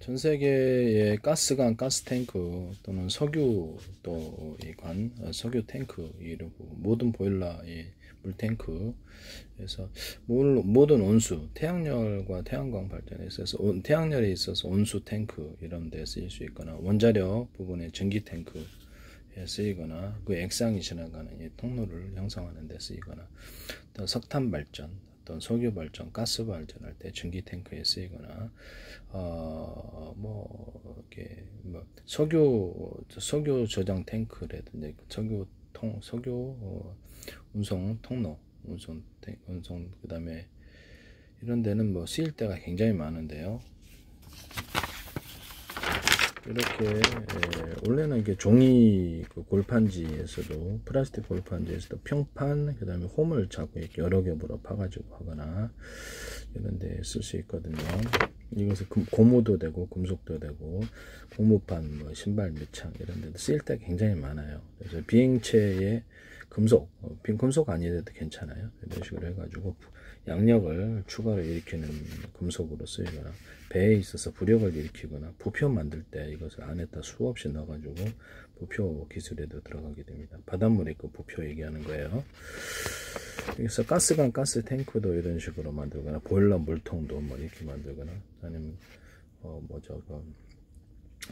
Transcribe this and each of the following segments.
전 세계의 가스관, 가스탱크 또는 석유 또 이 관, 석유 탱크 이러고 모든 보일러의 물탱크에서 모든 온수, 태양열과 태양광 발전에 있어서 태양열에 있어서 온수 탱크 이런 데 쓰일 수 있거나 원자력 부분의 전기 탱크에 쓰이거나 그 액상이 지나가는 이 통로를 형성하는 데 쓰이거나 또 석탄 발전, 어떤 석유 발전, 가스 발전할 때 전기 탱크에 쓰이거나 이렇게 석유 저장 탱크라든지 석유 운송 통로, 운송 그다음에 이런 데는 뭐 쓰일 때가 굉장히 많은데요. 이렇게 원래는 이게 종이 그 골판지에서도 플라스틱 골판지에서도 평판 그다음에 홈을 자꾸 이렇게 여러 겹으로 파가지고 하거나 이런 데 쓸 수 있거든요. 이것을 고무도 되고 금속도 되고 고무판 뭐 신발 밑창 이런 데도 쓰일 때 굉장히 많아요. 그래서 비행체에 금속 아니어도 괜찮아요. 이런 식으로 해가지고 양력을 추가로 일으키는 금속으로 쓰이거나 배에 있어서 부력을 일으키거나 부표 만들 때 이것을 안에다 수없이 넣어가지고 부표 기술에도 들어가게 됩니다. 바닷물에 그 부표 얘기하는 거예요. 그래서 가스관, 가스탱크도 이런 식으로 만들거나 보일러 물통도 뭐 이렇게 만들거나 아니면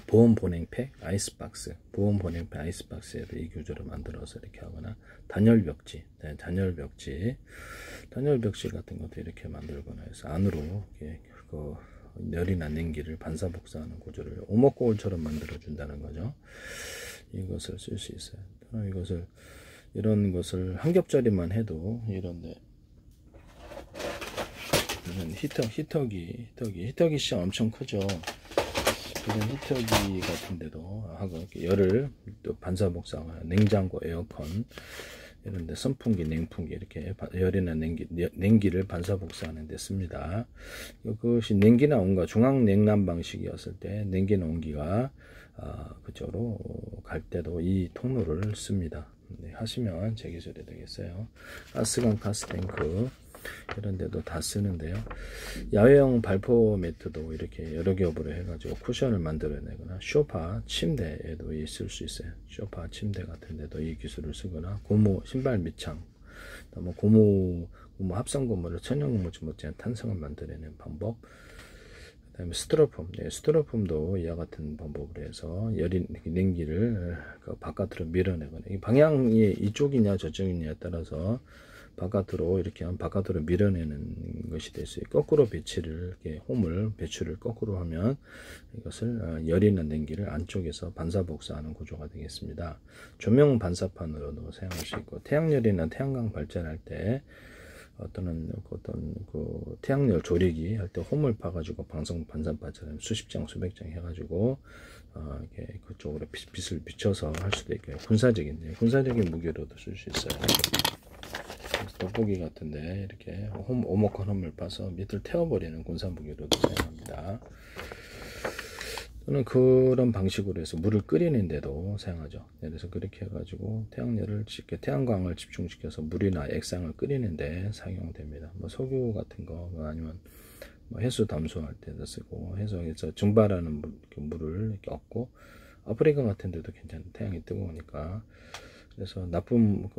보온 보냉팩, 아이스박스, 보온 보냉팩, 아이스박스에도 이 구조로 만들어서 이렇게 하거나 단열벽지 같은 것도 이렇게 만들거나 해서 안으로 이렇게 그 열이나 냉기를 반사복사하는 구조를 오목고울처럼 만들어 준다는 거죠. 이것을 쓸 수 있어요. 이런 것을 한 겹짜리만 해도 이런데 히터기 시장 엄청 크죠. 이런 히터기 같은데도 하고 열을 또 반사복사하거나 냉장고, 에어컨 이런데 선풍기, 냉풍기 이렇게 열이나 냉기를 반사복사하는 데 씁니다. 그것이 냉기나 온기가 중앙 냉난 방식이었을 때 냉기나 온기가 그쪽으로 갈 때도 이 통로를 씁니다. 네, 하시면 제 기술이 되겠어요. 가스관, 가스탱크 이런 데도 다 쓰는데요. 야외용 발포 매트도 이렇게 여러 겹으로 해가지고 쿠션을 만들어내거나 소파, 침대에도 쓸 수 있어요. 소파, 침대 같은 데도 이 기술을 쓰거나 고무, 신발 밑창, 뭐 고무 합성 고무를 천연 고무 못지않은 탄성을 만들어내는 방법. 그 다음에 스티로폼도 이와 같은 방법으로 해서 냉기를 바깥으로 밀어내거나 이 방향이 이쪽이냐 저쪽이냐에 따라서 바깥으로 이렇게 하면 바깥으로 밀어내는 것이 될 수 있고 거꾸로 배치를 이렇게 홈을 배출을 거꾸로 하면 이것을 열이나 냉기를 안쪽에서 반사복사하는 구조가 되겠습니다. 조명 반사판으로도 사용할 수 있고 태양열이나 태양광 발전할 때 어떤 그 태양열 조리기 할 때 홈을 파가지고 방송 반사판처럼 수십 장 수백 장 해가지고 이렇게 그쪽으로 빛을 비춰서 할 수도 있고요. 군사적인 무기로도 쓸 수 있어요. 돋보기 같은데 이렇게 오목한 홈을 파서 밑을 태워버리는 군사무기로도 사용합니다. 또는 그런 방식으로 해서 물을 끓이는데도 사용하죠. 그래서 그렇게 해가지고 태양광을 집중시켜서 물이나 액상을 끓이는데 사용됩니다. 뭐 석유 같은 거 아니면 뭐 해수 담수할 때도 쓰고 해수에서 증발하는 물을 이렇게 얻고 아프리카 같은 데도 괜찮은 태양이 뜨거우니까 그래서 나쁜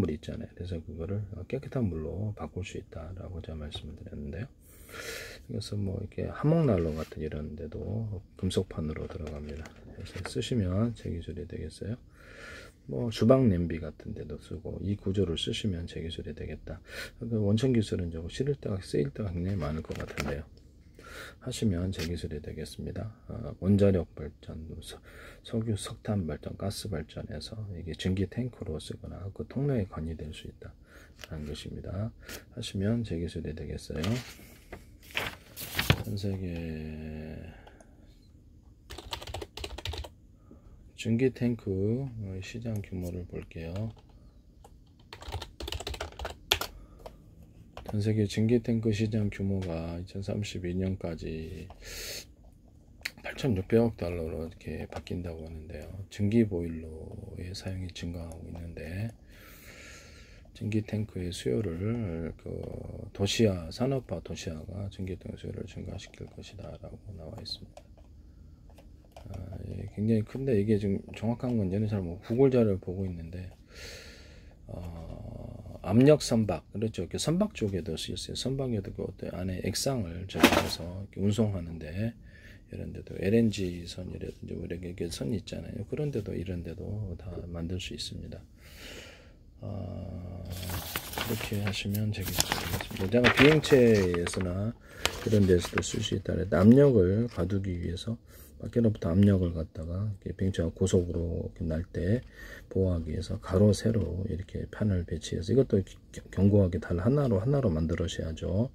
물이 있잖아요. 그래서 그거를 깨끗한 물로 바꿀 수 있다라고 제가 말씀을 드렸는데요. 그래서 뭐 이렇게 하목난로 같은 이런 데도 금속판으로 들어갑니다. 그래서 쓰시면 제 기술이 되겠어요. 뭐 주방 냄비 같은 데도 쓰고 이 구조를 쓰시면 제 기술이 되겠다. 원천 기술은 좀 쓰일 때가 굉장히 많을 것 같은데요. 하시면 제 기술이 되겠습니다. 원자력 발전, 석유, 석탄 발전, 가스 발전에서 이게 전기 탱크로 쓰거나 그 통로에 관여될 수 있다 라는 것입니다. 하시면 제 기술이 되겠어요. 전 세계 전기 탱크 시장 규모를 볼게요. 전 세계 전기 탱크 시장 규모가 2032년까지 8,600억 달러로 이렇게 바뀐다고 하는데요. 전기 보일러의 사용이 증가하고 있는데 전기 탱크의 수요를 도시화, 산업화 도시화가 전기 탱크 수요를 증가시킬 것이다라고 나와 있습니다. 예, 굉장히 큰데 이게 지금 정확한 건 저는 잘 구글 자료를 보고 있는데 압력 선박, 그렇죠. 선박 쪽에도 쓰였어요. 선박에도 그 안에 액상을 적용해서 운송하는데, 이런 데도 LNG 선이라든지 이렇게 선 있잖아요. 그런 데도 이런 데도 다 만들 수 있습니다. 이렇게 하시면 되겠습니다. 제가 비행체에서나 그런 데서도 쓸 수 있다. 압력을 가두기 위해서 밖으로부터 압력을 갖다가 비행체가 고속으로 날 때 보호하기 위해서 가로 세로 이렇게 판을 배치해서, 이것도 견고하게 하나로 만들어셔야죠.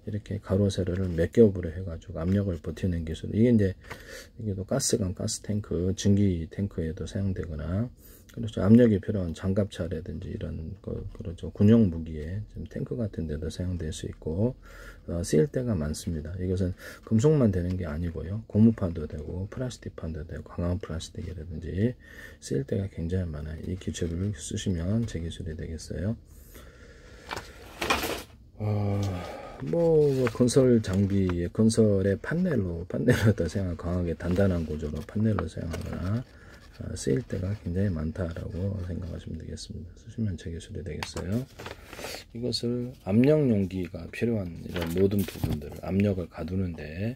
이렇게 가로 세로를 몇 겹으로 해가지고 압력을 버티는 기술. 이게 또 가스관, 가스탱크, 증기 탱크에도 사용되거나, 그렇죠. 압력이 필요한 장갑차라든지 이런 그렇죠. 군용 무기에 좀 탱크 같은 데도 사용될 수 있고, 쓰일 때가 많습니다. 이것은 금속만 되는 게 아니고요. 고무판도 되고 플라스틱판도 되고 강한 플라스틱이라든지 쓰일 때가 굉장히 많아요. 이 기술을 쓰시면 제 기술이 되겠어요. 건설 장비에, 건설의 판넬로 사용한 강하게 단단한 구조로 판넬로 사용하거나 쓰일 때가 굉장히 많다라고 생각하시면 되겠습니다. 쓰시면 제 기술이 되겠어요. 이것을 압력 용기가 필요한 이런 모든 부분들을 압력을 가두는데,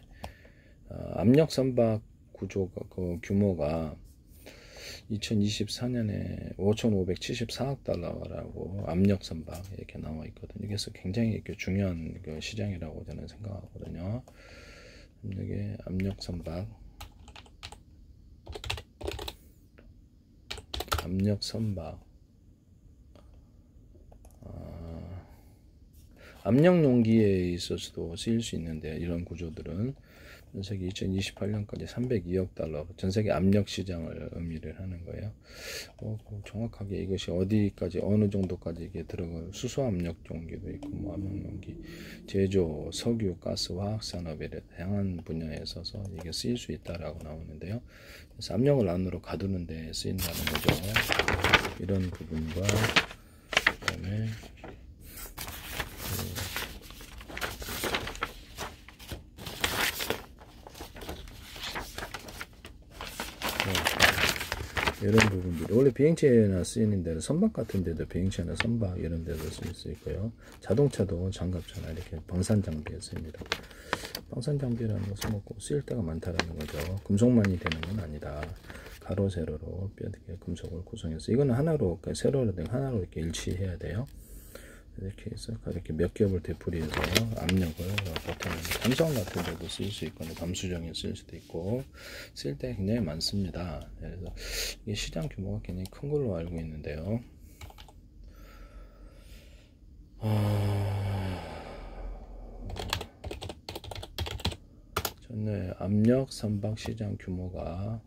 압력 선박 구조가 규모가 2024년에 5,574억 달러라고 압력 선박 이렇게 나와 있거든요. 그래서 굉장히 이렇게 중요한 시장이라고 저는 생각하거든요. 이게 압력 선박, 압력 용기에 있어서도 쓰일 수 있는데, 이런 구조들은 전세계 2028년까지 302억 달러, 전세계 압력 시장을 의미를 하는 거예요. 정확하게 이것이 어디까지, 어느 정도까지 이게 들어갈, 수소 압력 용기도 있고, 압력 용기, 제조, 석유, 가스, 화학 산업에 다양한 분야에 있어서 이게 쓰일 수 있다라고 나오는데요. 그래서 압력을 안으로 가두는 데 쓰인다는 거죠. 이런 부분과, 그다음에 이런 부분들이 원래 비행체나 쓰이는 데는, 선박 같은 데도 비행체나 선박 이런 데도 쓸 수 있고요. 자동차도 장갑차나 이렇게 방산 장비에 쓰입니다. 방산 장비라는 것은 쓰일 때가 많다라는 거죠. 금속만이 되는 건 아니다. 가로 세로로 뼈대게 금속을 구성해서, 이거는 하나로, 세로로 하나로 이렇게 일치해야 돼요. 이렇게 해서 이렇게 몇 겹을 되풀이해서 압력을 버텨내는, 감성 같은 데도 쓸 수 있고, 감수정에 쓸 수도 있고, 쓸 때 굉장히 많습니다. 그래서 이게 시장 규모가 굉장히 큰 걸로 알고 있는데요. 전에 압력 선박 시장 규모가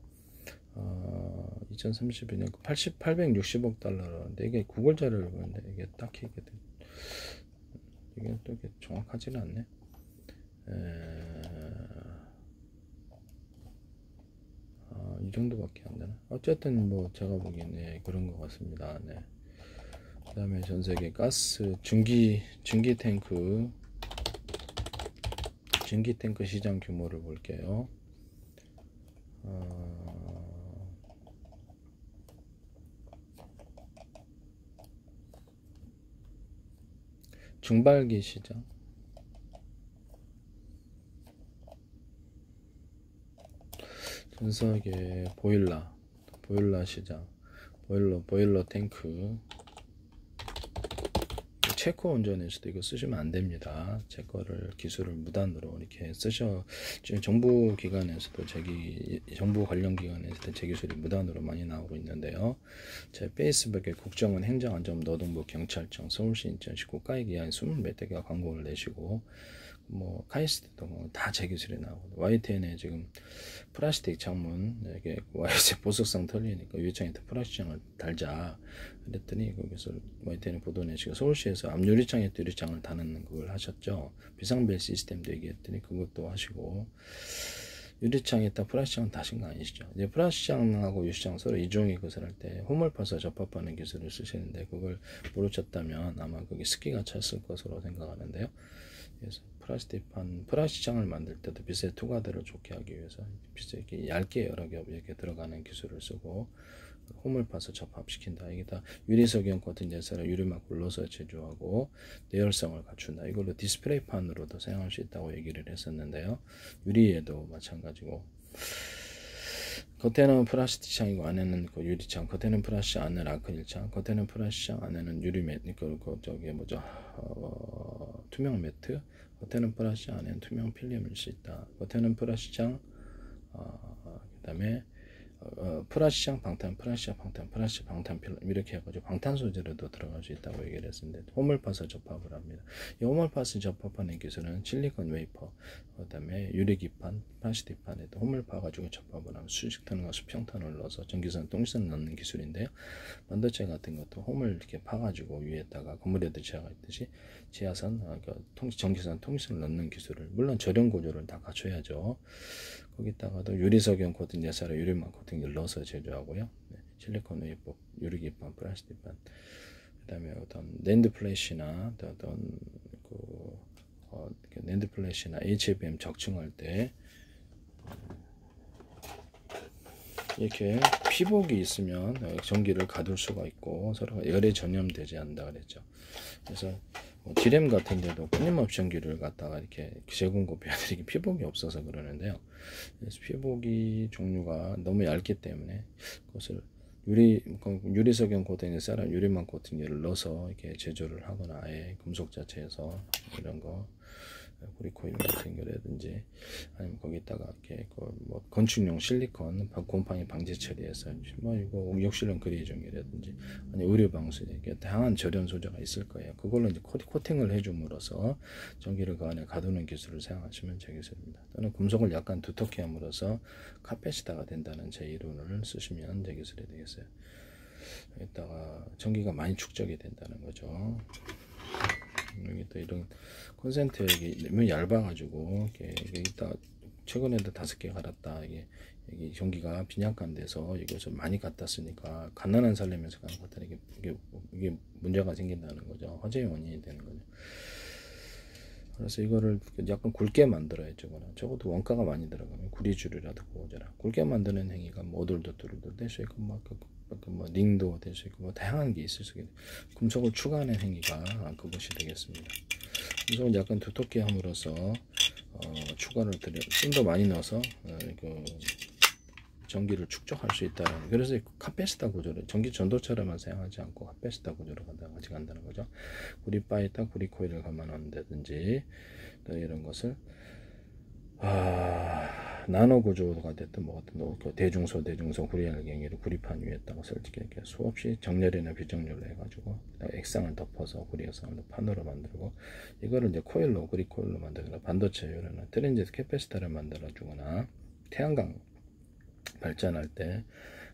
2032년 860억 달러라는데, 이게 구글 자료를 보는데 이게 딱히 이게 또 정확하지는 않네. 이 정도밖에 안 되나? 어쨌든 제가 보기에는 그런 것 같습니다. 네. 그 다음에 전세계 가스 증기 탱크 시장 규모를 볼게요. 증발기 시장, 전세계 보일러 시장, 보일러 탱크. 체코 운전에서도 이거 쓰시면 안 됩니다. 체코를 기술을 무단으로 이렇게 정부 기관에서도 정부 관련 기관에서도 제 기술이 무단으로 많이 나오고 있는데요. 제 페이스북에 국정원 행정안전 노동부 경찰청 서울시 인천시 국가에 기한 20몇 개가 광고를 내시고, 카이스트도 다 제 기술이 나오고, YTN에 지금 플라스틱 창문, 이게 YTN 보석상 털리니까 유리창에 플라스틱 창을 달자 그랬더니, 거기서 YTN 보도 내시고 서울시에서 앞유리창에 유리창을 다는 그걸 하셨죠. 비상벨 시스템도 얘기했더니 그것도 하시고, 유리창에다 플라스창은 다신 거 아니시죠? 이제 플라스창하고 유리창 서로 이중의 것을 할 때 홈을 파서 접합하는 기술을 쓰시는데 그걸 모르셨다면 아마 그게 습기가 찼을 것으로 생각하는데요. 그래서 플라스창을 만들 때도 빛의 투과들을 좋게 하기 위해서 빛을 이렇게 얇게 여러 겹 이렇게 들어가는 기술을 쓰고 홈을 파서 접합시킨다. 이게 다 유리석형 코팅 예사를 유리막 굴러서 제조하고 내열성을 갖춘다. 이걸로 디스플레이판으로도 사용할 수 있다고 얘기를 했었는데요. 유리에도 마찬가지고 겉에는 플라스틱 창이고 안에는 그 유리창, 겉에는 플라스틱, 안에는 아크릴 창, 겉에는 플라스틱, 안에는 유리 매트, 저기 뭐죠, 투명 매트, 겉에는 플라스틱, 안에는 투명 필름일 수 있다. 겉에는 플라스틱 창, 그다음에 플라스틱 방탄, 플라스틱 방탄, 플라스틱 방탄 필름 이렇게 해가지고 방탄 소재로도 들어갈 수 있다고 얘기를 했었는데 홈을 파서 접합을 합니다. 이 홈을 파서 접합하는 기술은 실리콘 웨이퍼, 그다음에 유리기판, 플라스틱판에도 홈을 파가지고 접합을 하면 수직탄과 수평탄을 넣어서 전기선, 통신선을 넣는 기술인데요. 반도체 같은 것도 홈을 이렇게 파가지고 위에다가 건물에도 지하가 있듯이 지하선, 전기선, 통신선을 넣는 기술을 물론 저렴 구조를 다 갖춰야죠. 거기다가도 유리석형 코팅 예사를 유리막 코팅을 넣어서 제조하고요. 네, 실리콘 웨이퍼, 유리기판, 플라스틱판, 그다음에 어떤 낸드 플래시나 어떤 낸드 플래시나 HBM 적층할 때 이렇게 피복이 있으면 전기를 가둘 수가 있고 서로가 열에 전염되지 않는다 그랬죠. 그래서 D램 같은 데도 끊임없이 전기를 갖다가 이렇게 재공급해야 되게 피복이 없어서 그러는데요. 그래서 피복이 종류가 너무 얇기 때문에 그것을 유리석형 코팅에 쌀은 유리망 코팅제를 넣어서 이렇게 제조를 하거나 아예 금속 자체에서 이런 거 구리코일 같은 거라든지 아니면 거기다가 이렇게 뭐 건축용 실리콘 곰팡이 방지 처리해서 뭐 이거 욕실용 그레이종이라든지 아니 의료 방수 이렇게 다양한 절연 소재가 있을 거예요. 그걸로 이제 코팅을 해줌으로써 전기를 그 안에 가두는 기술을 사용하시면 되겠습니다. 또는 금속을 약간 두텁게 함으로써 카페시타가 된다는 제 이론을 쓰시면 제 기술이 되겠어요. 여기다가 전기가 많이 축적이 된다는 거죠. 여기 또 이런 콘센트 여기 너무 얇아가지고 이게 있다 최근에도 5개 갈았다. 이게 전기가 빈약한 데서 이것을 많이 갖다 쓰니까 갓난한 살림에서 가는 것들은 이게 문제가 생긴다는 거죠. 화재의 원인이 되는 거죠. 그래서 이거를 약간 굵게 만들어야죠. 적어도 원가가 많이 들어가면 구리줄이라도 구워져라. 굵게 만드는 행위가 모듈도 될 수 있고 뭐 링도 될 수 있고 뭐 다양한 게 있을 수 있고 금속을 추가하는 행위가 그것이 되겠습니다. 금속을 약간 두텁게 함으로써 추가를 좀더 많이 넣어서 전기를 축적할 수 있다는. 그래서 카페시타 구조를 전기 전도처럼만 사용하지 않고 카페시타 구조로 같이 간다는 거죠. 구리바에다 구리코일을 감아놓는다든지 또 이런 것을 나노 구조가 됐든 뭐든 대중소 구리알갱이를 구리판 위에다가 설치게 이렇게 수없이 정렬이나 비정렬로 해가지고 액상을 덮어서 구리 액상을 판으로 만들고 이거를 이제 코일로 구리 코일로 만들거나 반도체 이런 트랜지스터 캐패시터를 만들어 주거나 태양광 발전할 때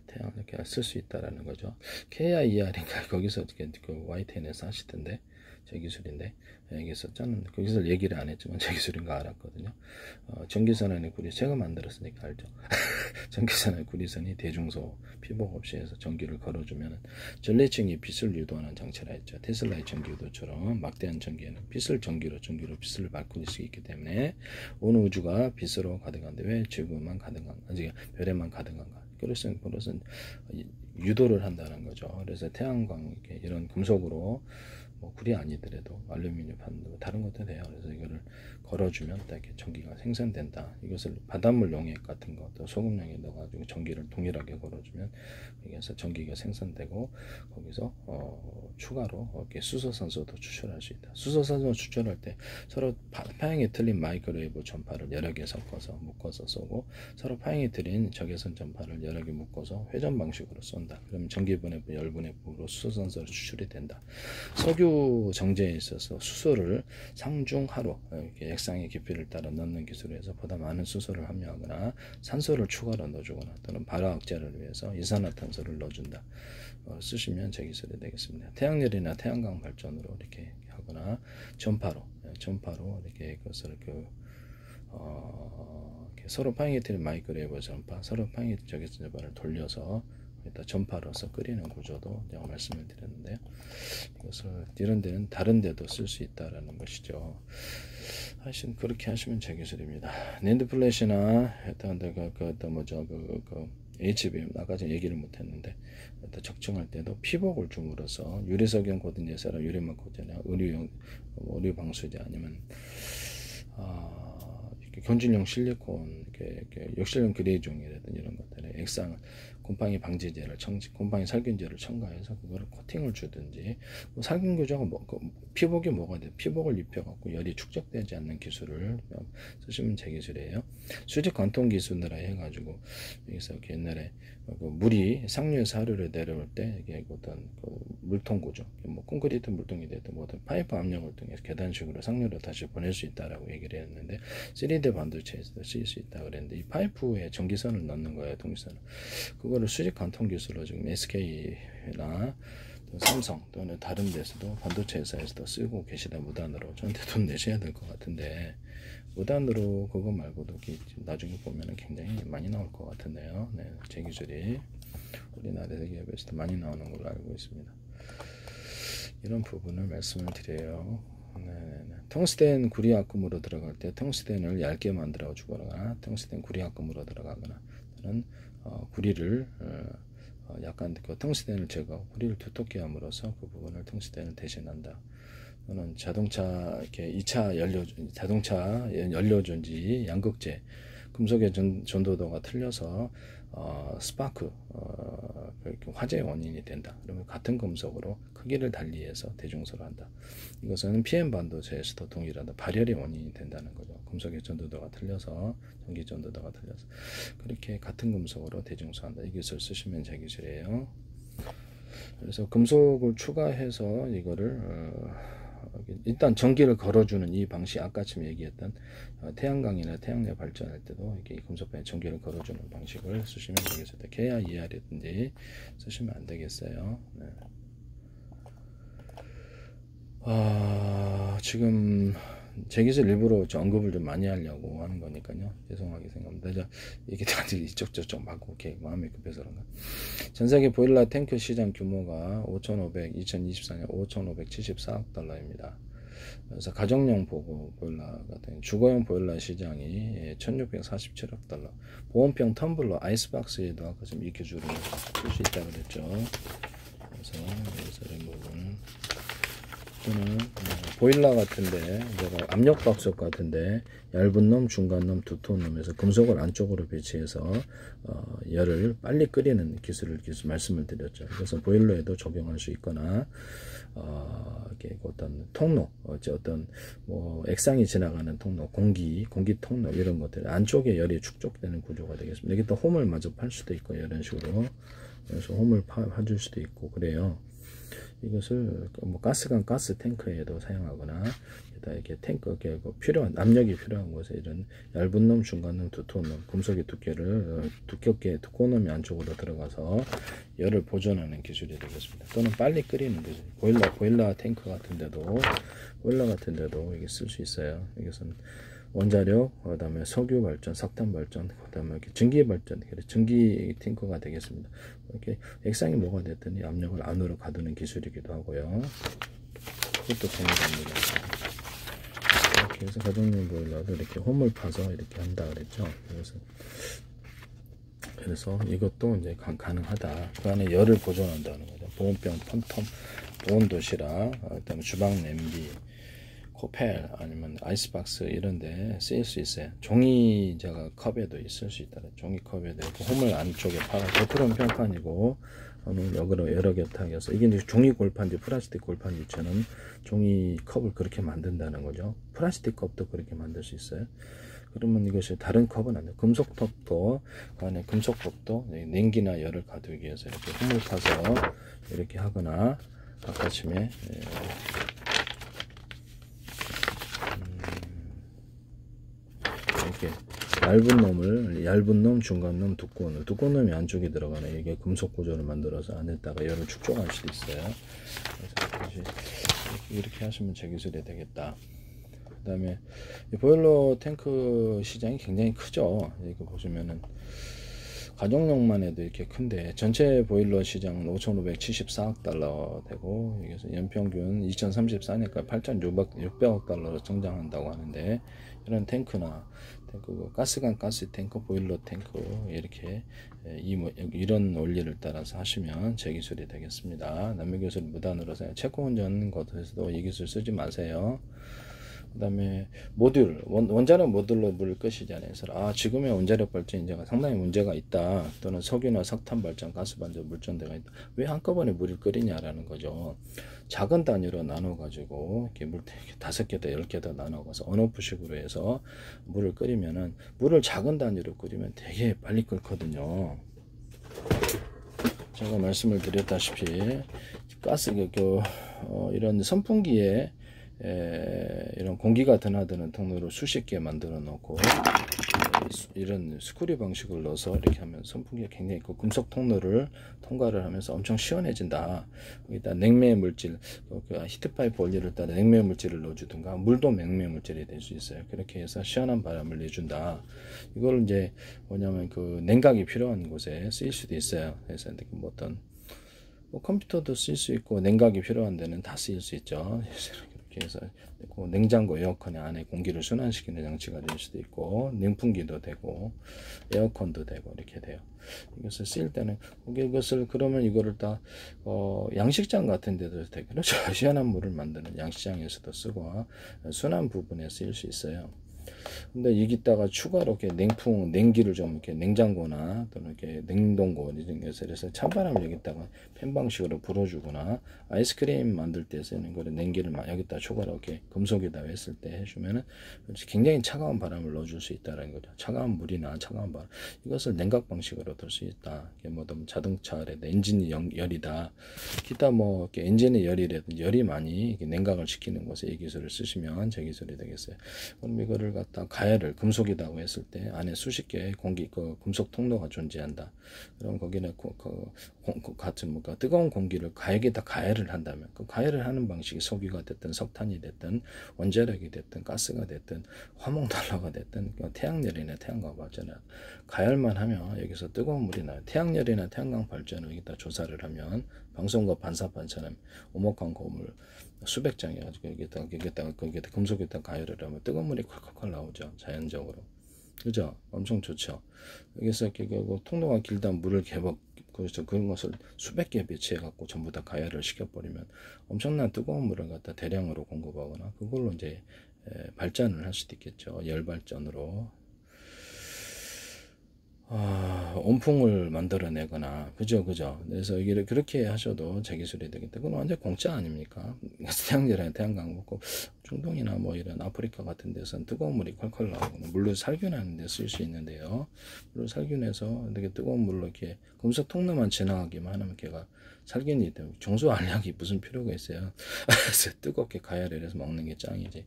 태양 이렇게 쓸 수 있다라는 거죠. KIER인가 거기서 어떻게 그 YTN에서 하시던데 제 기술인데 여기서 저는 그 기술 얘기를 안 했지만 제 기술인 거 알았거든요. 전기선안에 구리 제가 만들었으니까 알죠. 전기선안에 구리선이 대중소 피복 없이 해서 전기를 걸어주면 전래층이 빛을 유도하는 장치라 했죠. 테슬라의 전기 유도처럼 막대한 전기에는 전기로 빛을 바꿀 수 있기 때문에 온 우주가 빛으로 가득한데 왜 지구만 가득한가? 아직 별에만 가득한가? 그래서 유도를 한다는 거죠. 그래서 태양광 이런 금속으로 뭐 구리 아니더라도 알루미늄 판도 다른 것도 돼요. 그래서 이거를 걸어주면 이렇게 전기가 생산된다. 이것을 바닷물 용액 같은 거 또 소금용에 넣어가지고 전기를 동일하게 걸어주면 여기서 전기가 생산되고 거기서 추가로 이렇게 수소산소도 추출할 수 있다. 수소산소 추출할 때 서로 파형이 틀린 마이크로웨이브 전파를 여러 개 섞어서 묶어서 쏘고 서로 파형이 틀린 적외선 전파를 여러 개 묶어서 회전 방식으로 쏜다. 그러면 전기분해부, 열분해부로 수소산소를 추출이 된다. 석유 정제에 있어서 수소를 상중하로 이렇게 액상의 깊이를 따라 넣는 기술에서 보다 많은 수소를 함유하거나 산소를 추가로 넣어주거나 또는 발화 억제를 위해서 이산화탄소를 넣어준다. 쓰시면 제 기술이 되겠습니다. 태양열이나 태양광 발전으로 이렇게 하거나 전파로 이렇게 그것을 이렇게 서로 파인게이트는 마이크로웨이브 전파, 서로 파인게이트 저기서 전파를 돌려서 일단 전파로서 끓이는 구조도 제가 말씀을 드렸는데요. 이것을 이런 데는 다른 데도 쓸 수 있다라는 것이죠. 하여튼 그렇게 하시면 제 기술입니다. 낸드 플래시나 일단 HBM 아까 전에 얘기를 못했는데 적층할 때도 피복을 줌으로써 유리석연 코드에서라 유리막 코드나 의류 방수제 아니면 견진용 실리콘, 이렇게 역실용 그레이종이라든지 이런 것들에 액상을 곰팡이 방지제를 곰팡이 살균제를 첨가해서 그거를 코팅을 주든지, 뭐 살균 구조가 피복이 뭐가 돼? 피복을 입혀갖고 열이 축적되지 않는 기술을 쓰시면 제 기술이에요. 수직 관통 기술이라 해가지고 여기서 이렇게 옛날에 물이 상류에서 하류로 내려올 때 이게 어떤 물통 구조, 뭐 콘크리트 물통이 됐든 뭐 어떤 파이프 압력을 통해서 계단식으로 상류로 다시 보낼 수 있다라고 얘기를 했는데 3D 반도체에서도 쓸 수 있다 그랬는데 이 파이프에 전기선을 넣는 거예요, 통기선을. 그거를 수직 관통 기술로 지금 SK나 삼성 또는 다른 데서도 반도체 회사에서도 쓰고 계시다, 무단으로. 저한테 돈 내셔야 될 것 같은데 무단으로 그거 말고도 나중에 보면은 굉장히 많이 나올 것 같은데요. 네, 제 기술이 우리나라 기업에서도 많이 나오는 걸로 알고 있습니다. 이런 부분을 말씀을 드려요. 네네네. 텅스텐 구리합금으로 들어갈 때 텅스텐을 얇게 만들어 주거나 텅스텐 구리합금으로 들어가거나 또는 구리를 약간 그 텅스텐을 제거하고 구리를 두텁게 함으로써 그 부분을 텅스텐을 대신한다. 또는 자동차 이렇게 2차 자동차 연료전지 양극재 금속의 전도도가 틀려서 스파크 화재 원인이 된다. 그러면 같은 금속으로 크기를 달리해서 대중소를 한다. 이것은 PM 반도체에서도 동일하다. 발열의 원인이 된다는 거죠. 금속의 전도도가 틀려서 전기 전도도가 틀려서 그렇게 같은 금속으로 대중소한다. 이 기술 쓰시면 제 기술이에요. 그래서 금속을 추가해서 이거를 일단 전기를 걸어주는 이 방식, 아까 지금 얘기했던 태양광이나 태양력 발전할 때도 이렇게 금속판에 전기를 걸어주는 방식을 쓰시면 되겠습니다. 계야 이하라든지 쓰시면 안 되겠어요. 네. 지금 제 기술 일부러 언급을 좀 많이 하려고 하는 거니까요. 죄송하게 생각합니다. 이게 다들 이쪽 저쪽 막 이렇게 마음이 급해서 그런가. 전세계 보일러 탱크 시장 규모가 2024년 5,574억 달러입니다. 그래서 가정용 보일러 같은 주거용 보일러 시장이 1,647억 달러. 보온병 텀블러 아이스박스에도 아까 좀 이 기술을 쓸 수 있다고 그랬죠. 그래서 이런 부분. 또는 보일러 같은데, 압력밥솥 같은데 얇은 놈, 중간 놈, 두꺼운 놈에서 금속을 안쪽으로 배치해서 열을 빨리 끓이는 기술을 말씀을 드렸죠. 그래서 보일러에도 적용할 수 있거나 이렇게 어떤 통로, 어떤 뭐 액상이 지나가는 통로, 공기 통로 이런 것들 안쪽에 열이 축적되는 구조가 되겠습니다. 이게 또 홈을 마저 팔 수도 있고 이런 식으로 그래서 홈을 파줄 수도 있고 그래요. 이것을 뭐 가스관 가스 탱크에도 사용하거나 이렇게 탱크 필요한 압력이 필요한 곳에 이런 얇은 놈, 중간 놈, 두꺼운 놈 금속의 두께를 두꺼운 놈이 안쪽으로 들어가서 열을 보존하는 기술이 되겠습니다. 또는 빨리 끓이는 기술, 보일러 탱크 같은데도 이게 쓸 수 있어요. 이것은 원자력, 그 다음에 석유 발전, 석탄 발전, 그 다음에 전기 발전, 전기 탱커가 되겠습니다. 이렇게 액상이 뭐가 됐더니 압력을 안으로 가두는 기술이기도 하고요. 그것도 동일합니다. 이렇게 해서 가정용 보일러도 이렇게 홈을 파서 이렇게 한다 그랬죠. 그래서 이것도 이제 가능하다. 그 안에 열을 보존한다는 거죠. 보온병, 펌텀, 보온 도시락, 그다음에 주방 냄비, 코펠 아니면 아이스박스 이런데 쓰일 수 있어요. 종이 컵에도 있을 수 있다. 종이 컵에도 있고 홈을 안쪽에 파가 100%는 평판이고 여러 개 타겨서 이게 이제 종이 골판지, 플라스틱 골판지처럼 종이 컵을 그렇게 만든다는 거죠. 플라스틱 컵도 그렇게 만들 수 있어요. 그러면 이것이 다른 컵은 안 돼요. 금속컵도 그 안에 금속컵도 냉기나 열을 가두기 위해서 이렇게 홈을 파서 이렇게 하거나 아까쯤에 이렇게 얇은 놈, 중간 놈, 두꺼운 놈이 안쪽에 들어가네. 이게 금속 구조를 만들어서 안에다가 열을 축적할 수도 있어요. 그래서 이렇게 하시면 제 기술이 되겠다. 그 그다음에 이 보일러 탱크 시장이 굉장히 크죠. 이거 보시면은 가정용만 해도 이렇게 큰데 전체 보일러 시장은 5,574억 달러 되고, 여기서 연평균 2034년까지 8,600억 달러로 성장한다고 하는데, 이런 탱크나 가스관 가스 탱크, 보일러 탱크 이렇게 이런 원리를 따라서 하시면 제 기술이 되겠습니다. 남의 기술 무단으로 체코 운전 것에서도 이 기술 쓰지 마세요. 그 다음에 모듈, 원자력 모듈로 물을 끄시잖아요. 그래서 지금의 원자력 발전 이제가 상당히 문제가 있다, 또는 석유나 석탄 발전, 가스 발전, 물전대가 있다, 왜 한꺼번에 물을 끓이냐라는 거죠. 작은 단위로 나눠 가지고 이렇게 물 5개다 10개다 나눠가서 언오프식으로 해서 물을 끓이면은, 물을 작은 단위로 끓이면 되게 빨리 끓거든요. 제가 말씀을 드렸다시피 가스 이런 선풍기에 이런 공기가 드나드는 통로를 수십 개 만들어 놓고, 이런 스크류 방식을 넣어서 이렇게 하면 선풍기가 굉장히 금속 통로를 통과를 하면서 엄청 시원해진다. 여기다 냉매 물질, 히트파이프 원리를 따라 냉매 물질을 넣어주든가, 물도 냉매 물질이 될 수 있어요. 그렇게 해서 시원한 바람을 내준다. 이걸 이제 뭐냐면 냉각이 필요한 곳에 쓰일 수도 있어요. 그래서 뭐 어떤 컴퓨터도 쓸 수 있고, 냉각이 필요한 데는 다 쓰일 수 있죠. 그래서 냉장고, 에어컨의 안에 공기를 순환시키는 장치가 될 수도 있고, 냉풍기도 되고, 에어컨도 되고, 이렇게 돼요. 이것을 쓸 때는 이것을 그러면 이거를 다 양식장 같은 데도 되고, 그렇죠. 시원한 물을 만드는 양식장에서도 쓰고, 순환 부분에 쓰일 수 있어요. 근데 여기다가 추가로 이렇게 냉기를 좀 이렇게 냉장고나 또는 이렇게 냉동고 이런 것에 그래서 찬바람을 여기다가 팬 방식으로 불어주거나, 아이스크림 만들 때 쓰는 거를 냉기를 여기다 추가로 이렇게 금속에다 했을 때 해주면은 굉장히 차가운 바람을 넣어줄 수 있다는 거죠. 차가운 물이나 차가운 바람, 이것을 냉각 방식으로 들 수 있다. 뭐 자동차라든 엔진이 열이다, 기타 뭐 이렇게 엔진의 열이라든지 열이 많이 냉각을 시키는 곳에 이 기술을 쓰시면 제 기술이 되겠어요. 그럼 이거를 갖다 가열을 금속이라고 했을 때 안에 수십 개의 금속 통로가 존재한다. 그럼 거기는 같은 뜨거운 공기를 가열에다 가열을 한다면, 가열을 하는 방식이 석유가 됐든 석탄이 됐든 원자력이 됐든 가스가 됐든 화목난로가 됐든 태양열이나 태양광 발전을 가열만 하면 여기서 뜨거운 물이 나요. 태양열이나 태양광 발전을 여기다 조사를 하면 방송과 반사판처럼 오목한 고물 수백 장이 가지고 거기에다 금속에다 가열을 하면 뜨거운 물이 콸콸콸 나오죠. 자연적으로. 그죠? 엄청 좋죠. 여기서 통로가 길다 물을 그래서 그런 것을 수백 개 배치해 갖고 전부 다 가열을 시켜버리면 엄청난 뜨거운 물을 갖다 대량으로 공급하거나, 그걸로 이제 발전을 할 수도 있겠죠. 열 발전으로. 온풍을 만들어내거나, 그죠. 그래서 이게 그렇게 하셔도 제 기술이 되겠다. 그건 완전 공짜 아닙니까? 태양열이나 태양광 먹고, 중동이나 뭐 이런 아프리카 같은 데서는 뜨거운 물이 콸콸 나오고, 물로 살균하는 데 쓸 수 있는데요. 물로 살균해서 이렇게 뜨거운 물로 이렇게 금속 통로만 지나가기만 하면 걔가 살균이 되고, 정수 알약이 무슨 필요가 있어요. 그래서 뜨겁게 가열을 해서 먹는 게 짱이지.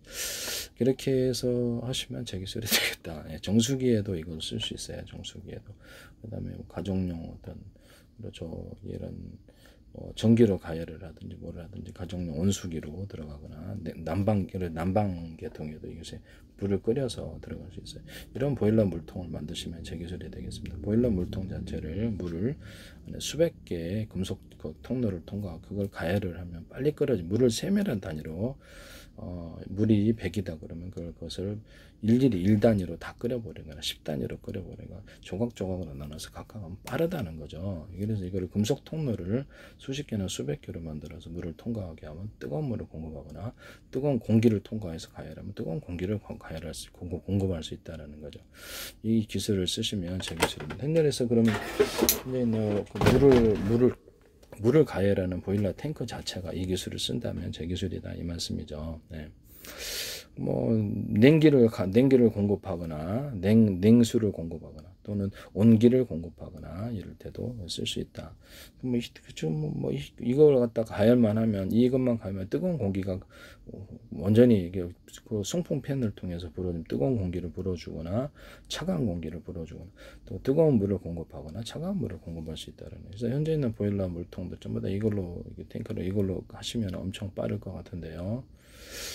그렇게 해서 하시면 제 기술이 되겠다. 정수기에도 이걸 쓸 수 있어요. 정수기에도. 그 다음에 가정용 그렇죠. 이런 전기로 가열을 하든지 뭐를 하든지 가정용 온수기로 들어가거나, 난방 계통에도 이것에 불을 끓여서 들어갈 수 있어요. 이런 보일러 물통을 만드시면 제 기술이 되겠습니다. 보일러 물통 자체를 물을 수백 개의 금속 통로를 통과하고 그걸 가열을 하면 빨리 끓여지, 물을 세밀한 단위로 물이 100이다 그러면 그것을 일일이 1단위로 다 끓여버리거나 10단위로 끓여버리거나 조각조각으로 나눠서 각각 하면 빠르다는 거죠. 그래서 이거를 금속 통로를 수십 개나 수백 개로 만들어서 물을 통과하게 하면 뜨거운 물을 공급하거나, 뜨거운 공기를 통과해서 가열하면 뜨거운 공기를 공급할 수 있다는 거죠. 이 기술을 쓰시면 제 기술입니다. 옛날에서 그러면 물을 가열하는 보일러 탱크 자체가 이 기술을 쓴다면 제 기술이다, 이 말씀이죠. 네. 뭐 냉기를 공급하거나 냉수를 공급하거나 또는 온기를 공급하거나 이럴 때도 쓸 수 있다. 뭐 이걸 갖다 가열만 하면, 이것만 가열만 뜨거운 공기가 완전히 그 송풍팬을 통해서 뜨거운 공기를 불어주거나 차가운 공기를 불어주거나, 또 뜨거운 물을 공급하거나 차가운 물을 공급할 수 있다는 거예요. 그래서 현재 있는 보일러 물통도 전부 다 탱크로 이걸로 하시면 엄청 빠를 것 같은데요.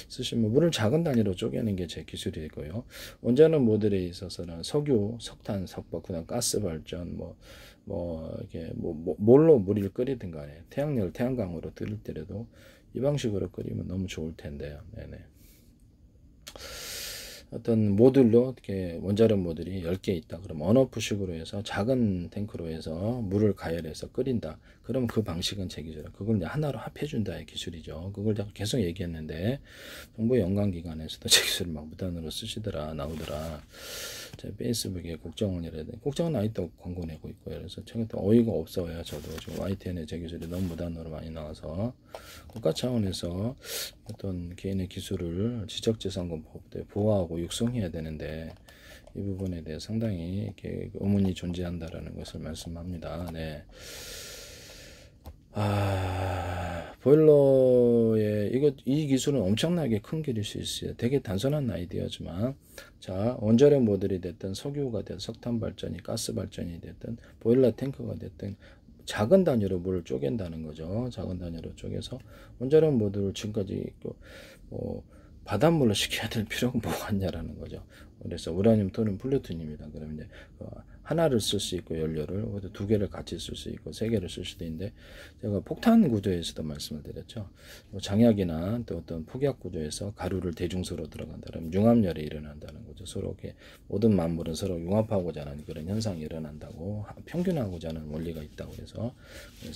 쓰시면 물을 작은 단위로 쪼개는 게 제 기술이고요. 원자력 모듈에 있어서는 석유, 석탄, 석박, 그다음 가스 발전, 이렇게 뭘로 물을 끓이든 간에 태양열, 태양광으로 끓일 때라도 이 방식으로 끓이면 너무 좋을 텐데요. 네네. 어떤 모듈로 이렇게 원자력 모듈이 10개 있다. 그럼 언오프식으로 해서 작은 탱크로 해서 물을 가열해서 끓인다. 그럼 그 방식은 제 기술이에요. 그걸 이제 하나로 합해준다의 기술이죠. 그걸 계속 얘기했는데 정부 연관기관에서도 제 기술을 막 무단으로 쓰시더라, 나오더라. 제 페이스북에 국정원 이라든지 국정원 아직도 광고 내고 있고요. 그래서 최근 또 어이가 없어요. 저도 지금 YTN에 제 기술이 너무 무단으로 많이 나와서 국가 차원에서 어떤 개인의 기술을 지적재산권법에 보호하고 육성해야 되는데 이 부분에 대해 상당히 이렇게 의문이 존재한다라는 것을 말씀합니다. 네. 보일러에 이 기술은 엄청나게 큰 길일 수 있어요. 되게 단순한 아이디어지만 자, 원자력 모듈이 됐든 석유가 됐든 석탄 발전이 가스 발전이 됐든 보일러 탱크가 됐든 작은 단위로 물을 쪼갠다는 거죠. 작은 단위로 쪼개서 원자력 모듈을 지금까지 바닷물로 식혀야 될 필요가 뭐가 있냐라는 거죠. 그래서 우라늄 또는 플루토늄입니다. 그러면 이제 하나를 쓸 수 있고 연료를 두 개를 같이 쓸 수 있고 세 개를 쓸 수도 있는데 제가 폭탄 구조에서도 말씀을 드렸죠. 장약이나 또 어떤 폭약 구조에서 가루를 대중수로 들어간다. 그러면 융합열이 일어난다는 거죠. 서로 이렇게 모든 만물은 서로 융합하고자 하는 그런 현상이 일어난다고 평균하고자 하는 원리가 있다고 그래서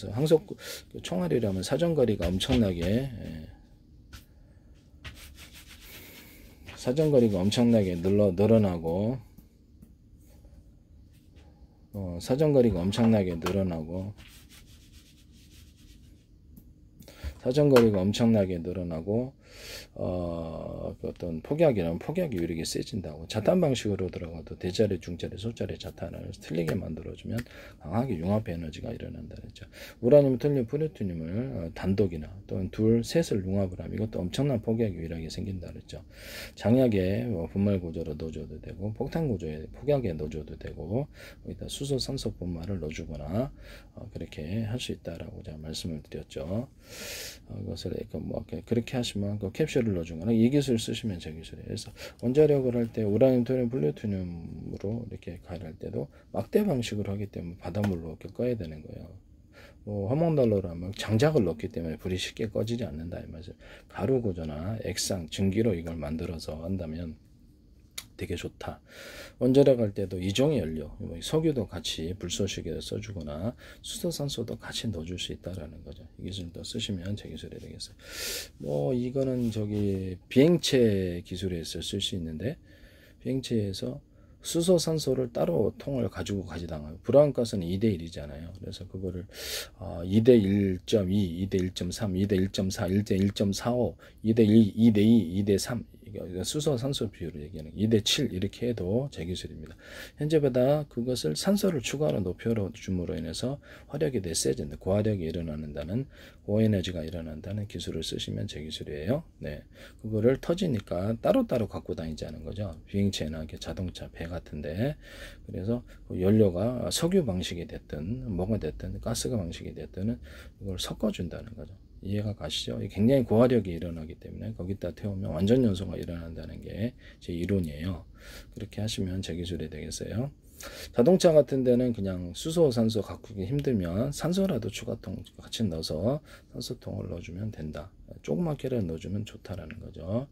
항속 총알이라면 사정거리가 엄청나게 늘어나고 사정거리가 엄청나게 늘어나고 어떤 폭약이라면 폭약이 유력이 세진다고. 자탄 방식으로 들어가도 대자리, 중자리, 소자리 자탄을 틀리게 만들어주면 강하게 융합 에너지가 일어난다 그랬죠. 우라늄, 틀륨, 플루토늄을 단독이나 또는 둘, 셋을 융합을 하면 이것도 엄청난 폭약 유력이 생긴다 그랬죠. 장약에 분말 구조로 넣어줘도 되고 폭탄 구조에 폭약에 넣어줘도 되고 거기다 수소, 산소 분말을 넣어주거나 그렇게 할 수 있다라고 제가 말씀을 드렸죠. 그것을 그렇게 하시면 그 캡슐을 넣어주거나 이 기술을 쓰시면 제 기술이에요. 그래서 원자력을 할 때 우라늄, 토륨, 플루토늄으로 이렇게 가열할 때도 막대 방식으로 하기 때문에 바닷물로 이렇게 꺼야 되는 거예요. 화목난로로 하면 장작을 넣기 때문에 불이 쉽게 꺼지지 않는다 이 말이죠. 가루 구조나 액상, 증기로 이걸 만들어서 한다면 되게 좋다. 원자력 할 때도 이종의 연료, 석유도 같이 불쏘시개를 써주거나 수소산소도 같이 넣어줄 수 있다라는 거죠. 이 기술도 쓰시면 제 기술이 되겠어요. 이거는 비행체 기술에서 쓸 수 있는데 비행체에서 수소산소를 따로 통을 가지고 가지다가 브라운가스는 2대1이잖아요. 그래서 그거를 2대1.2, 2대1.3, 2대1.4, 1대1.45, 2대1, 2대2, 2대3 수소 산소 비율을 얘기하는 2대7 이렇게 해도 제 기술입니다. 현재보다 그것을 산소를 추가로 높여 줌으로 인해서 화력이 더 세진다. 고화력이 일어난다는 고에너지가 일어난다는 기술을 쓰시면 제 기술이에요. 네, 그거를 터지니까 따로따로 갖고 다니지 않은 거죠. 비행체나 자동차, 배 같은데 그래서 그 연료가 석유 방식이 됐든 뭐가 됐든 가스가 방식이 됐든 이걸 섞어준다는 거죠. 이해가 가시죠? 굉장히 고화력이 일어나기 때문에 거기다 태우면 완전 연소가 일어난다는 게 제 이론이에요. 그렇게 하시면 제 기술이 되겠어요. 자동차 같은 데는 그냥 수소, 산소 가꾸기 힘들면 산소라도 추가통 같이 넣어서 산소통을 넣어주면 된다. 조그맣게라도 넣어주면 좋다라는 거죠.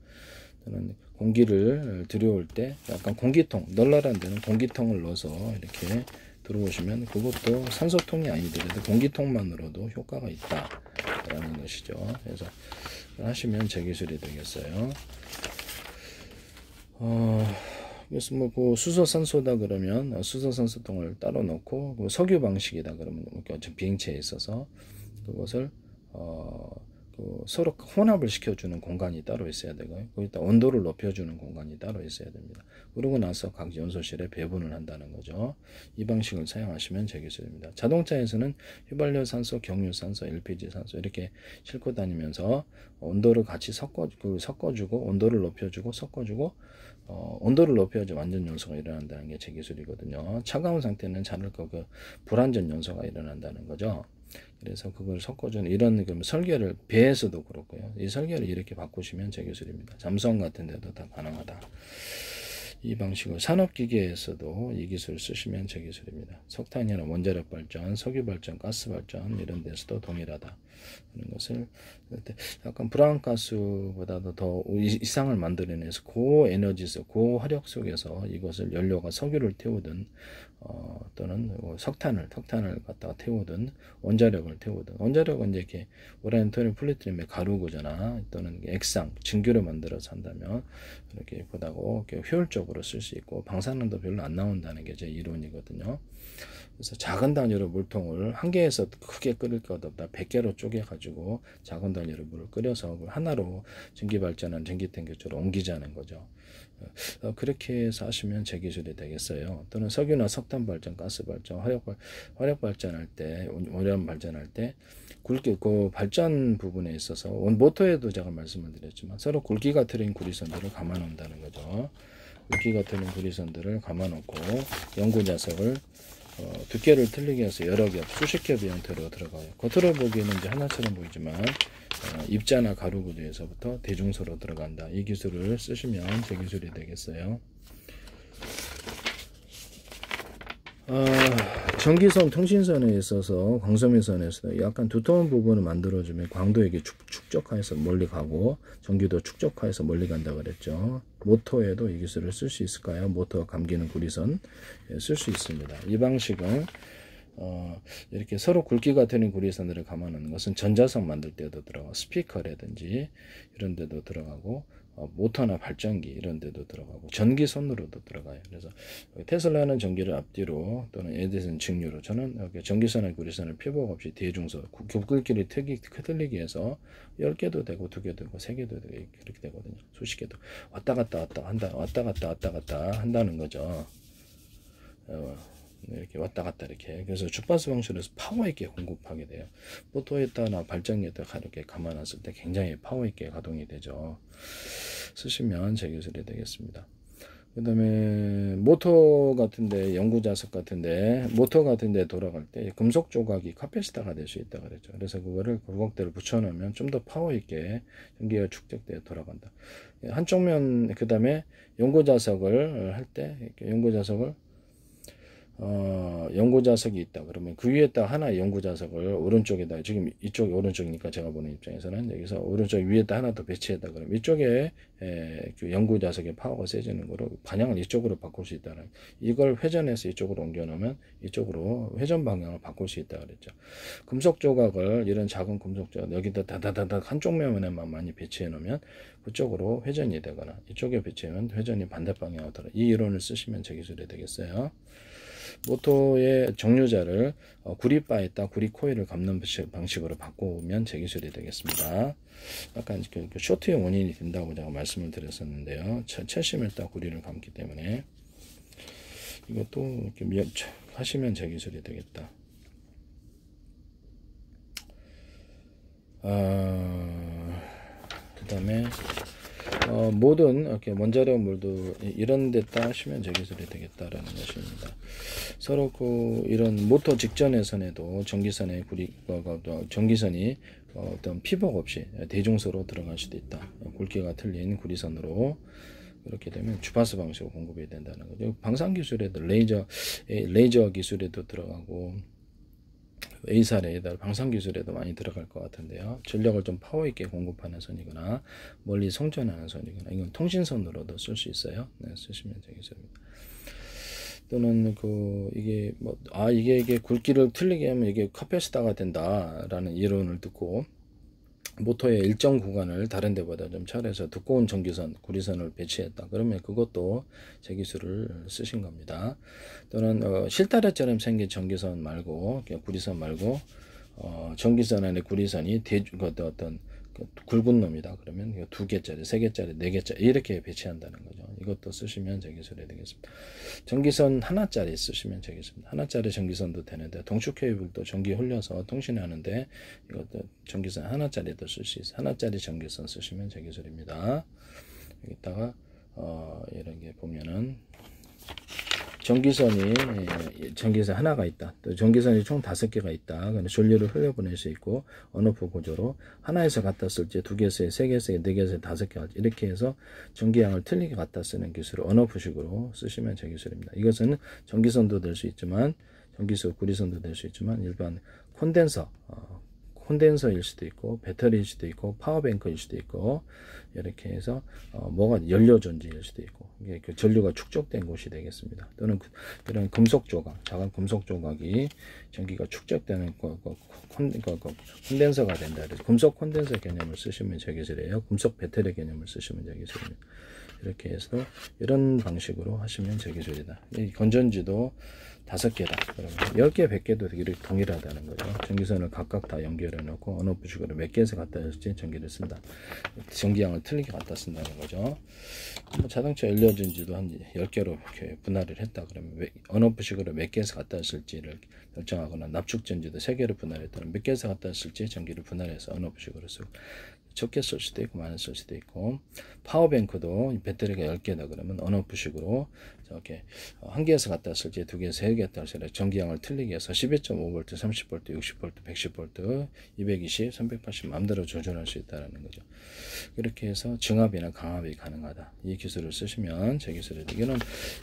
저는 공기를 들여올 때 약간 공기통, 널널한 데는 공기통을 넣어서 이렇게 들어오시면 그것도 산소통이 아니더라도 공기통만으로도 효과가 있다라는 것이죠. 그래서 하시면 제 기술이 되겠어요. 그래서 그 수소산소다 그러면 수소산소통을 따로 넣고 석유 방식이다 그러면 비행체에 있어서 그것을 서로 혼합을 시켜주는 공간이 따로 있어야 되고요. 거기다 온도를 높여주는 공간이 따로 있어야 됩니다. 그러고 나서 각 연소실에 배분을 한다는 거죠. 이 방식을 사용하시면 제 기술입니다. 자동차에서는 휘발유 산소, 경유 산소, LPG 산소 이렇게 싣고 다니면서 온도를 같이 섞어주고 온도를 높여주고 섞어주고 온도를 높여야지 완전 연소가 일어난다는 게 제 기술이거든요. 차가운 상태는 자를 거 불완전 연소가 일어난다는 거죠. 그래서 그걸 섞어주는 이런 설계를 배에서도 그렇고요. 이 설계를 이렇게 바꾸시면 제 기술입니다. 잠수함 같은 데도 다 가능하다. 이 방식으로 산업기계에서도 이 기술을 쓰시면 제 기술입니다. 석탄이나 원자력 발전, 석유 발전, 가스 발전 이런 데서도 동일하다. 하는 것을 약간 브라운가스보다도 더 이상을 만들어내서 고에너지에서 고화력 속에서 이것을 연료가 석유를 태우든 또는 석탄을 갖다가 태우든 원자력을 태우든 원자력은 이제 이렇게 우라늄, 토륨, 플루토늄의 가루구조나 또는 액상, 증기로 만들어서 한다면 이렇게 보다고 효율적으로 쓸 수 있고 방사능도 별로 안 나온다는 게 제 이론이거든요. 그래서 작은 단위로 물통을 한 개에서 크게 끓일 것 없다 100개로 쪼개 가지고 작은 단위로 물을 끓여서 하나로 전기 발전한 전기 탱크처럼 옮기자는 거죠. 그렇게 해서 하시면 제 기술이 되겠어요. 또는 석유나 석탄 발전, 가스 발전, 화력 발전할 때, 오염 발전할 때 굵기 그 발전 부분에 있어서 모터에도 제가 말씀을 드렸지만 서로 굵기가 틀린 구리선들을 감아 놓는다는 거죠. 굵기가 틀린 구리선들을 감아 놓고 연구 자석을 두께를 틀리게 해서 여러 겹, 수십 겹의 형태로 들어가요. 겉으로 보기에는 이제 하나처럼 보이지만 입자나 가루 구조에서부터 대중소로 들어간다. 이 기술을 쓰시면 제 기술이 되겠어요. 전기선, 통신선에 있어서 광섬유선에서 약간 두터운 부분을 만들어주면 광도에게 축적화해서 멀리 가고 전기도 축적화해서 멀리 간다 그랬죠. 모터에도 이 기술을 쓸 수 있을까요? 모터 감기는 구리선 쓸 수 있습니다. 이 방식은 이렇게 서로 굵기가 되는 구리선들을 감아놓는 것은 전자석 만들 때도 들어가고 스피커라든지 이런 데도 들어가고 모터나 발전기 이런 데도 들어가고 전기선으로도 들어가요. 그래서 테슬라는 전기를 앞뒤로 또는 에디슨 직류로 저는 이렇게 전기선과 구리선을 표복 없이 대중소 굵기를 틀리게 해서 10개도 되고 2개도 되고 3개도 되고 이렇게 되거든요. 수십 개도 왔다 갔다 한다는 거죠. 이렇게 왔다 갔다 이렇게 그래서 주파수 방식으로 해서 파워 있게 공급하게 돼요. 모터에다나 발전기에다 이렇게 감아놨을 때 굉장히 파워 있게 가동이 되죠. 쓰시면 제 기술이 되겠습니다. 그 다음에 모터 같은데 연구 자석 같은데 모터 같은데 돌아갈 때 금속 조각이 카패시터가 될 수 있다 그랬죠. 그래서 그거를 굴곡대를 붙여 놓으면 좀 더 파워 있게 전기가 축적되어 돌아간다. 한쪽 면 그 다음에 연구 자석을 할 때 연구 자석을 연구 자석이 있다 그러면 그 위에다 하나 연구 자석을 오른쪽에다 지금 이쪽이 오른쪽이니까 제가 보는 입장에서는 여기서 오른쪽 위에다 하나 더 배치했다 그러면 이쪽에 그 연구 자석의 파워가 세지는 거로 방향을 이쪽으로 바꿀 수 있다는 이걸 회전해서 이쪽으로 옮겨 놓으면 이쪽으로 회전 방향을 바꿀 수 있다 그랬죠. 금속 조각을 이런 작은 금속 조각 여기다 다다다닥 한쪽 면에만 많이 배치해 놓으면 그쪽으로 회전이 되거나 이쪽에 배치하면 회전이 반대 방향으로 돌아. 이 이론을 쓰시면 제 기술이 되겠어요. 모터의 정류자를 구리바에다 구리 코일을 감는 방식으로 바꾸면 제 기술이 되겠습니다. 약간 그 쇼트의 원인이 된다고 제가 말씀을 드렸었는데요. 철심에다 구리를 감기 때문에 이것도 이렇게 하시면 제 기술이 되겠다. 그 다음에 모든 이렇게 원자력 물도 이런 데다 하시면 제 기술이 되겠다라는 것입니다. 서로 이런 모터 직전에선에도 전기선의 전기선이 어떤 피복 없이 대중소로 들어갈 수도 있다. 굵기가 틀린 구리선으로 그렇게 되면 주파수 방식으로 공급이 된다는 거죠. 방산 기술에도 레이저 기술에도 들어가고 A사 레이더 방산 기술에도 많이 들어갈 것 같은데요. 전력을 좀 파워 있게 공급하는 선이거나 멀리 송전하는 선이거나 이건 통신선으로도 쓸 수 있어요. 네, 쓰시면 되겠습니다. 또는 이게 굵기를 틀리게 하면 이게 카패시터가 된다라는 이론을 듣고 모터의 일정 구간을 다른 데보다 좀 차려서 두꺼운 전기선, 구리선을 배치했다. 그러면 그것도 제 기술을 쓰신 겁니다. 또는 실타래처럼 생긴 전기선 말고 구리선 말고 전기선 안에 구리선이 어떤 굵은 놈이다. 그러면 2개짜리, 3개짜리, 4개짜리 이렇게 배치한다는 거죠. 이것도 쓰시면 제 기술이 되겠습니다. 전기선 하나짜리 쓰시면 되겠습니다. 하나짜리 전기선도 되는데 동축 케이블도 전기 흘려서 통신하는데 이것도 전기선 하나짜리도 쓸 수 있어요. 하나짜리 전기선 쓰시면 제 기술입니다. 여기다가 이런 게 보면은 전기선 하나가 있다. 또 전기선이 총 5개가 있다. 전류를 흘려보낼 수 있고 언오프 구조로 하나에서 갖다 쓸지 2개에서 3개에서 4개에서 5개 이렇게 해서 전기양을 틀리게 갖다 쓰는 기술을 언오프식으로 쓰시면 제 기술입니다. 이것은 전기선도 될 수 있지만 전기수 구리선도 될 수 있지만 일반 콘덴서일 수도 있고 배터리일 수도 있고 파워뱅크일 수도 있고 이렇게 해서 뭐가 연료전지일 수도 있고 이게 그 전류가 축적된 곳이 되겠습니다. 또는 이런 금속 조각, 작은 금속 조각이 전기가 축적되는 콘덴서가 된다. 그래서 금속 콘덴서 개념을 쓰시면 제 기술이에요. 금속 배터리 개념을 쓰시면 제 기술입니다. 이렇게 해서 이런 방식으로 하시면 제 기술이다. 이 건전지도 5개다. 그러면 10개, 100개도 이렇게 동일하다는 거죠. 전기선을 각각 다 연결해 놓고 언오프식으로 몇 개에서 갖다 쓸지 전기를 쓴다. 전기양을 틀리게 갖다 쓴다는 거죠. 자동차 연료전지도 한 10개로 이렇게 분할을 했다. 그러면 언오프식으로 몇 개에서 갖다 쓸지를 결정하거나 납축전지도 3개로 분할했다면 몇 개에서 갖다 쓸지 전기를 분할해서 언오프식으로 쓰고 적게 쓸 수도 있고 많이 쓸 수도 있고 파워뱅크도 배터리가 10개다 그러면 언오프식으로 이렇게 1개에서 갖다 쓸지 2개에서 3개 갖다 쓸지 전기양을 틀리게 해서 12.5V, 30V, 60V, 110V, 220, 380 마음대로 조절할 수 있다는 거죠. 이렇게 해서 증압이나 강압이 가능하다. 이 기술을 쓰시면 제 기술이 이거는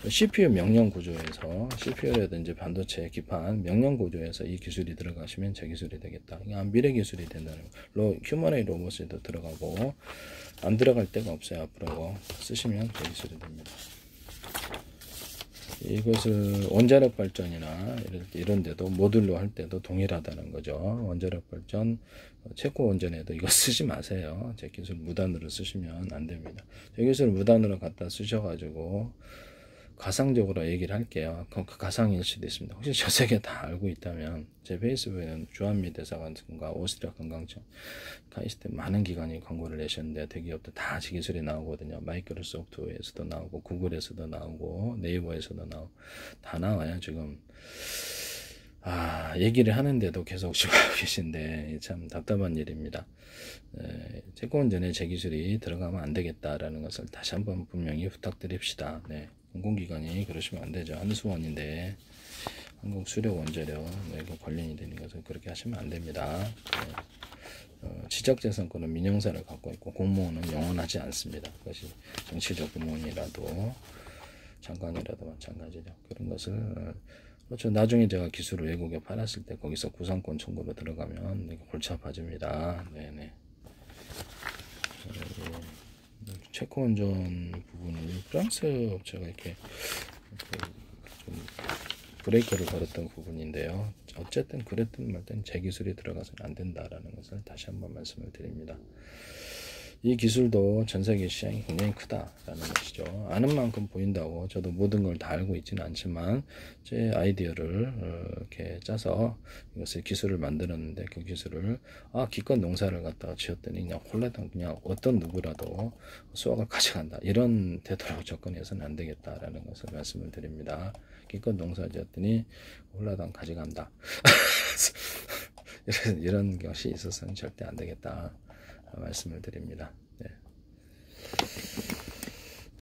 CPU 명령 구조에서 CPU라든지 반도체 기판 명령 구조에서 이 기술이 들어가시면 제 기술이 되겠다. 이게 미래 기술이 된다는 거. 휴머노이드 로봇에도 들어가고 안 들어갈 데가 없어요. 앞으로 쓰시면 제 기술이 됩니다. 이것을 원자력 발전이나 이런 데도 모듈로 할 때도 동일하다는 거죠. 원자력 발전, 체코 원전에도 이거 쓰지 마세요. 제 기술 무단으로 쓰시면 안 됩니다. 제 기술 무단으로 갖다 쓰셔가지고 가상적으로 얘기를 할게요. 그 가상일 수도 있습니다. 혹시 저 세계 다 알고 있다면 제 페이스북에는 주한미 대사관과 오스트리아 관광청 카이스트 많은 기관이 광고를 내셨는데 대기업도 다 제 기술이 나오거든요. 마이크로소프트에서도 나오고 구글에서도 나오고 네이버에서도 나오고 다 나와요. 지금 얘기를 하는데도 계속 쉬고 계신데 참 답답한 일입니다. 채권전에 제 기술이 들어가면 안 되겠다라는 것을 다시 한번 분명히 부탁드립시다. 네. 공공기관이 그러시면 안 되죠. 한수원인데 한국수력원자력 이거 관련이 되는 것은 그렇게 하시면 안 됩니다. 지적재산권은 민영사를 갖고 있고 공무원은 영원하지 않습니다. 그것이 정치적 공무원이라도 장관이라도 마찬가지죠. 그런 것을 그렇죠. 나중에 제가 기술을 외국에 팔았을 때 거기서 구상권 청구로 들어가면 골치 아파집니다. 네네. 체코원전 부분을 프랑스 업체가 이렇게 좀 브레이크를 걸었던 부분인데요. 어쨌든 그랬든 말든 제 기술이 들어가서는 안 된다라는 것을 다시 한번 말씀을 드립니다. 이 기술도 전 세계 시장이 굉장히 크다라는 것이죠. 아는 만큼 보인다고 저도 모든 걸 다 알고 있지는 않지만 제 아이디어를 이렇게 짜서 이것을 기술을 만들었는데 그 기술을 기껏 농사를 갖다가 지었더니 그냥 홀라당 그냥 어떤 누구라도 수확을 가져간다. 이런 태도로 접근해서는 안 되겠다라는 것을 말씀을 드립니다. 기껏 농사 지었더니 홀라당 가져간다. 이런 것이 있어서는 절대 안 되겠다. 말씀을 드립니다. 네.